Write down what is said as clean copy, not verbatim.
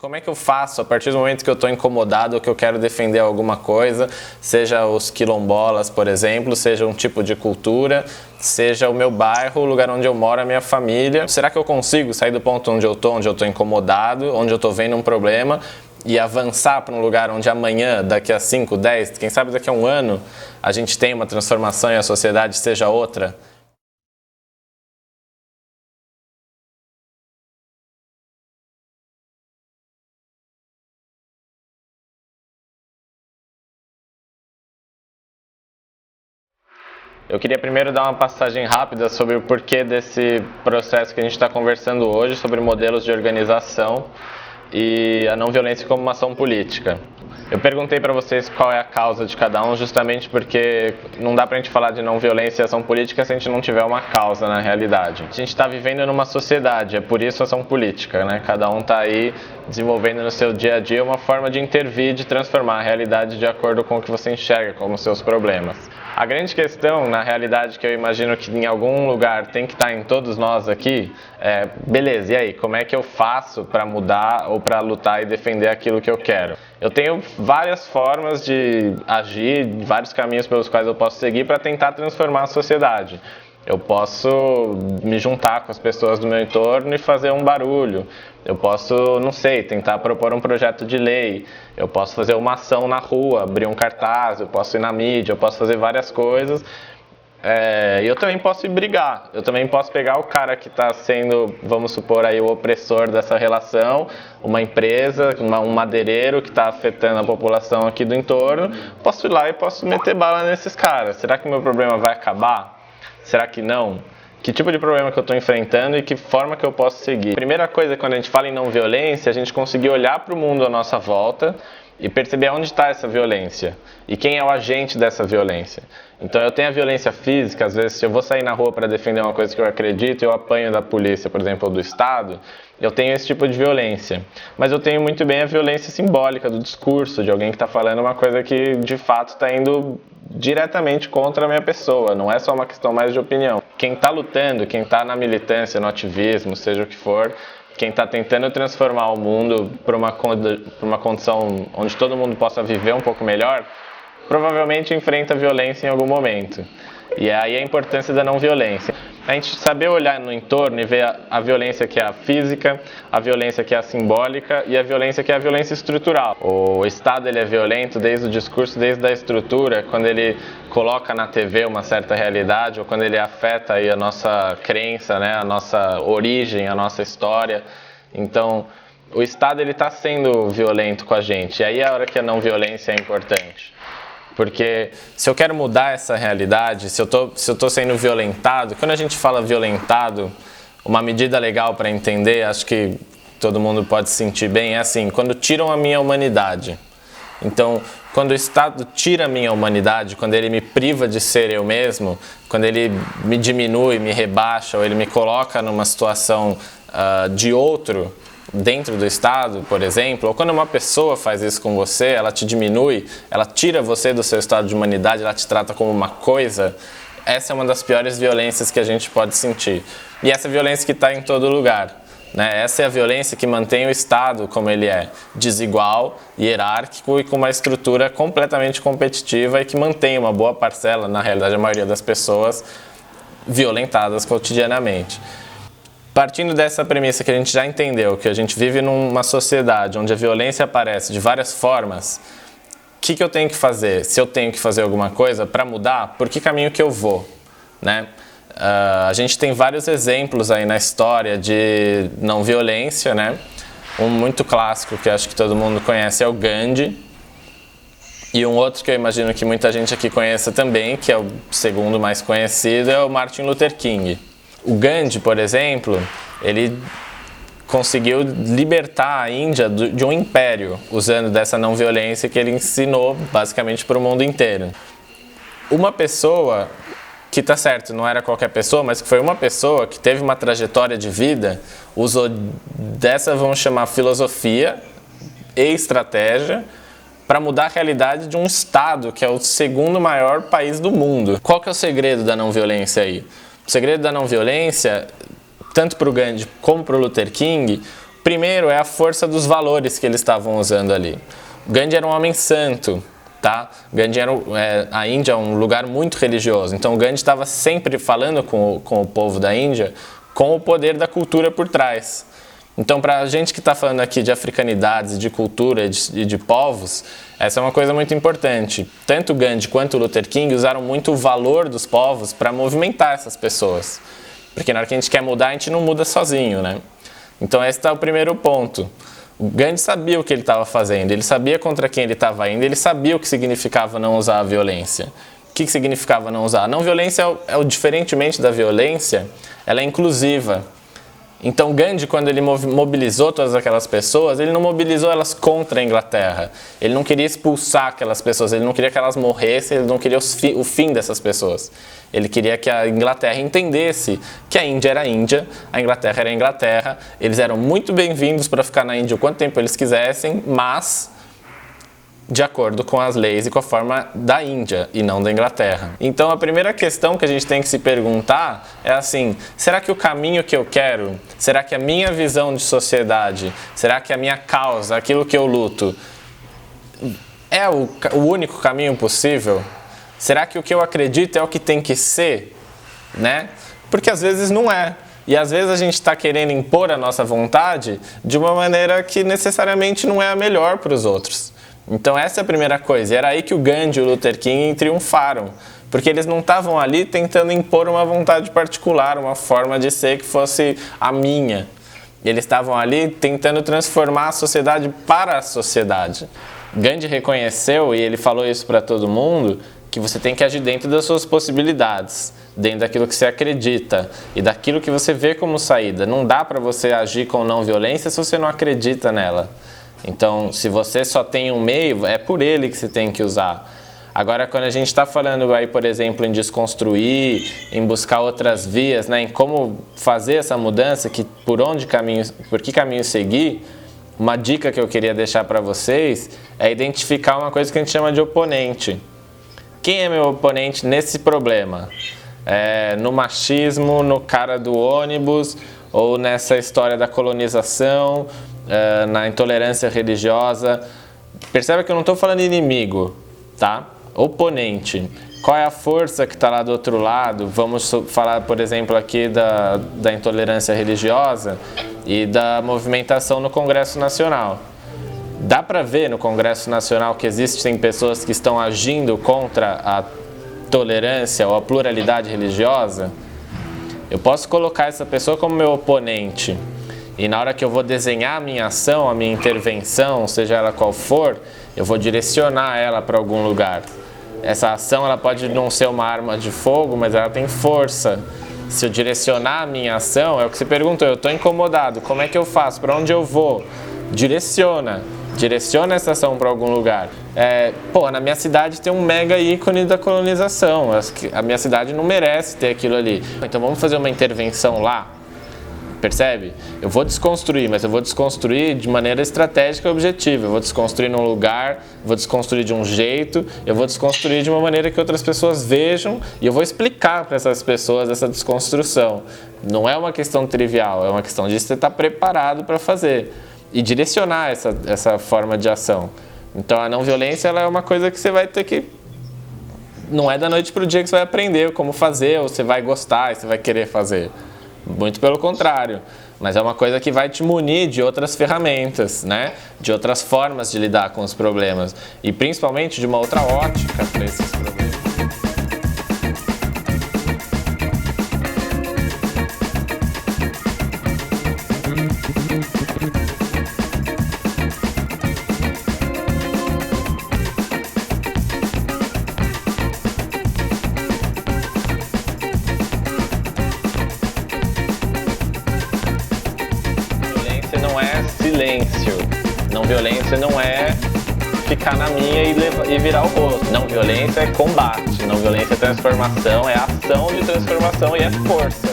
Como é que eu faço a partir do momento que eu estou incomodado ou que eu quero defender alguma coisa, seja os quilombolas, por exemplo, seja um tipo de cultura, seja o meu bairro, o lugar onde eu moro, a minha família. Será que eu consigo sair do ponto onde eu estou incomodado, onde eu estou vendo um problema e avançar para um lugar onde amanhã, daqui a 5, 10, quem sabe daqui a um ano, a gente tem uma transformação e a sociedade seja outra? Eu queria primeiro dar uma passagem rápida sobre o porquê desse processo que a gente está conversando hoje, sobre modelos de organização e a não violência como uma ação política. Eu perguntei para vocês qual é a causa de cada um, justamente porque não dá para a gente falar de não violência e ação política se a gente não tiver uma causa na realidade. A gente está vivendo numa sociedade, é por isso ação política, né? Cada um está aí desenvolvendo no seu dia a dia uma forma de intervir, de transformar a realidade de acordo com o que você enxerga como seus problemas. A grande questão, na realidade, que eu imagino que em algum lugar tem que estar em todos nós aqui, é, beleza, e aí, como é que eu faço para mudar ou para lutar e defender aquilo que eu quero? Eu tenho várias formas de agir, vários caminhos pelos quais eu posso seguir para tentar transformar a sociedade. Eu posso me juntar com as pessoas do meu entorno e fazer um barulho. Eu posso, não sei, tentar propor um projeto de lei. Eu posso fazer uma ação na rua, abrir um cartaz, eu posso ir na mídia, eu posso fazer várias coisas. E eu também posso ir brigar. Eu também posso pegar o cara que está sendo, vamos supor, aí, o opressor dessa relação, uma empresa, um madeireiro que está afetando a população aqui do entorno. Posso ir lá e posso meter bala nesses caras. Será que o meu problema vai acabar? Será que não? Que tipo de problema que eu estou enfrentando e que forma que eu posso seguir? Primeira coisa, quando a gente fala em não violência, a gente conseguir olhar para o mundo à nossa volta e perceber onde está essa violência e quem é o agente dessa violência. Então eu tenho a violência física, às vezes se eu vou sair na rua para defender uma coisa que eu acredito, eu apanho da polícia, por exemplo, ou do Estado, eu tenho esse tipo de violência. Mas eu tenho muito bem a violência simbólica do discurso, de alguém que está falando uma coisa que de fato está indo diretamente contra a minha pessoa, não é só uma questão mais de opinião. Quem está lutando, quem está na militância, no ativismo, seja o que for, quem está tentando transformar o mundo para uma condição onde todo mundo possa viver um pouco melhor, provavelmente enfrenta violência em algum momento. E aí a importância da não violência. A gente saber olhar no entorno e ver a violência que é a física, a violência que é a simbólica e a violência que é a violência estrutural. O Estado ele é violento desde o discurso, desde a estrutura, quando ele coloca na TV uma certa realidade ou quando ele afeta aí a nossa crença, né, a nossa origem, a nossa história. Então, o Estado ele está sendo violento com a gente. E aí é a hora que a não violência é importante. Porque se eu quero mudar essa realidade, se eu tô sendo violentado, quando a gente fala violentado, uma medida legal para entender, acho que todo mundo pode se sentir bem, é assim, quando tiram a minha humanidade. Então, quando o Estado tira a minha humanidade, quando ele me priva de ser eu mesmo, quando ele me diminui, me rebaixa, ou ele me coloca numa situação de outro, dentro do Estado, por exemplo, ou quando uma pessoa faz isso com você, ela te diminui, ela tira você do seu estado de humanidade, ela te trata como uma coisa, essa é uma das piores violências que a gente pode sentir. E essa violência que está em todo lugar, né? Essa é a violência que mantém o Estado como ele é, desigual, hierárquico e com uma estrutura completamente competitiva e que mantém uma boa parcela, na realidade a maioria das pessoas, violentadas cotidianamente. Partindo dessa premissa que a gente já entendeu, que a gente vive numa sociedade onde a violência aparece de várias formas, o que eu tenho que fazer? Se eu tenho que fazer alguma coisa para mudar, por que caminho que eu vou? Né? A gente tem vários exemplos aí na história de não violência, né? Um muito clássico que acho que todo mundo conhece é o Gandhi. E um outro que eu imagino que muita gente aqui conheça também, que é o segundo mais conhecido, é o Martin Luther King. O Gandhi, por exemplo, ele conseguiu libertar a Índia de um império, usando dessa não violência que ele ensinou basicamente para o mundo inteiro. Uma pessoa que, tá certo, não era qualquer pessoa, mas que foi uma pessoa que teve uma trajetória de vida, usou dessa, vamos chamar, filosofia e estratégia para mudar a realidade de um estado que é o segundo maior país do mundo. Qual que é o segredo da não violência aí? O segredo da não violência, tanto para o Gandhi como para o Luther King, Primeiro é a força dos valores que eles estavam usando ali. Gandhi era um homem santo, tá? Gandhi a Índia é um lugar muito religioso, então Gandhi estava sempre falando com o povo da Índia com o poder da cultura por trás. Então, para a gente que está falando aqui de africanidades, de cultura e de povos, essa é uma coisa muito importante. Tanto Gandhi quanto Luther King usaram muito o valor dos povos para movimentar essas pessoas. Porque na hora que a gente quer mudar, a gente não muda sozinho, né? Então esse é o primeiro ponto. O Gandhi sabia o que ele estava fazendo, ele sabia contra quem ele estava indo, ele sabia o que significava não usar a violência. O que significava não usar? A não violência, diferentemente da violência, ela é inclusiva. Então Gandhi, quando ele mobilizou todas aquelas pessoas, ele não mobilizou elas contra a Inglaterra. Ele não queria expulsar aquelas pessoas, ele não queria que elas morressem, ele não queria o fim dessas pessoas. Ele queria que a Inglaterra entendesse que a Índia era a Índia, a Inglaterra era a Inglaterra, eles eram muito bem-vindos para ficar na Índia o quanto tempo eles quisessem, mas de acordo com as leis e com a forma da Índia e não da Inglaterra. Então a primeira questão que a gente tem que se perguntar é assim, será que o caminho que eu quero, será que a minha visão de sociedade, será que a minha causa, aquilo que eu luto, é o único caminho possível? Será que o que eu acredito é o que tem que ser? Né? Porque às vezes não é. E às vezes a gente está querendo impor a nossa vontade de uma maneira que necessariamente não é a melhor para os outros. Então essa é a primeira coisa. E era aí que o Gandhi e o Luther King triunfaram. Porque eles não estavam ali tentando impor uma vontade particular, uma forma de ser que fosse a minha. Eles estavam ali tentando transformar a sociedade para a sociedade. Gandhi reconheceu, e ele falou isso para todo mundo, que você tem que agir dentro das suas possibilidades, dentro daquilo que você acredita e daquilo que você vê como saída. Não dá para você agir com não violência se você não acredita nela. Então, se você só tem um meio, é por ele que você tem que usar. Agora, quando a gente está falando aí, por exemplo, em desconstruir, em buscar outras vias, né, em como fazer essa mudança, por que caminho seguir, uma dica que eu queria deixar para vocês é identificar uma coisa que a gente chama de oponente. Quem é meu oponente nesse problema? No machismo, no cara do ônibus, ou nessa história da colonização, na intolerância religiosa. Perceba que eu não estou falando inimigo, tá? Oponente. Qual é a força que está lá do outro lado? Vamos falar, por exemplo, aqui da intolerância religiosa e da movimentação no Congresso Nacional. Dá para ver no Congresso Nacional que existem pessoas que estão agindo contra a tolerância ou a pluralidade religiosa? Eu posso colocar essa pessoa como meu oponente e na hora que eu vou desenhar a minha ação, a minha intervenção, seja ela qual for, eu vou direcionar ela para algum lugar. Essa ação ela pode não ser uma arma de fogo, mas ela tem força. Se eu direcionar a minha ação, é o que você perguntou, eu estou incomodado, como é que eu faço? Para onde eu vou? Direciona essa ação para algum lugar. Na minha cidade tem um mega ícone da colonização, a minha cidade não merece ter aquilo ali. Então vamos fazer uma intervenção lá? Percebe? Eu vou desconstruir, mas eu vou desconstruir de maneira estratégica e objetiva. Eu vou desconstruir num lugar, vou desconstruir de um jeito, eu vou desconstruir de uma maneira que outras pessoas vejam e eu vou explicar para essas pessoas essa desconstrução. Não é uma questão trivial, é uma questão de você estar preparado para fazer e direcionar essa forma de ação. Então a não violência ela é uma coisa que você vai ter que... Não é da noite para o dia que você vai aprender como fazer, ou você vai gostar e você vai querer fazer. Muito pelo contrário, mas é uma coisa que vai te munir de outras ferramentas, né? De outras formas de lidar com os problemas e principalmente de uma outra ótica para esses problemas. Não é silêncio, não violência não é ficar na minha e virar o rosto, não violência é combate, não violência é transformação, é ação de transformação e é força.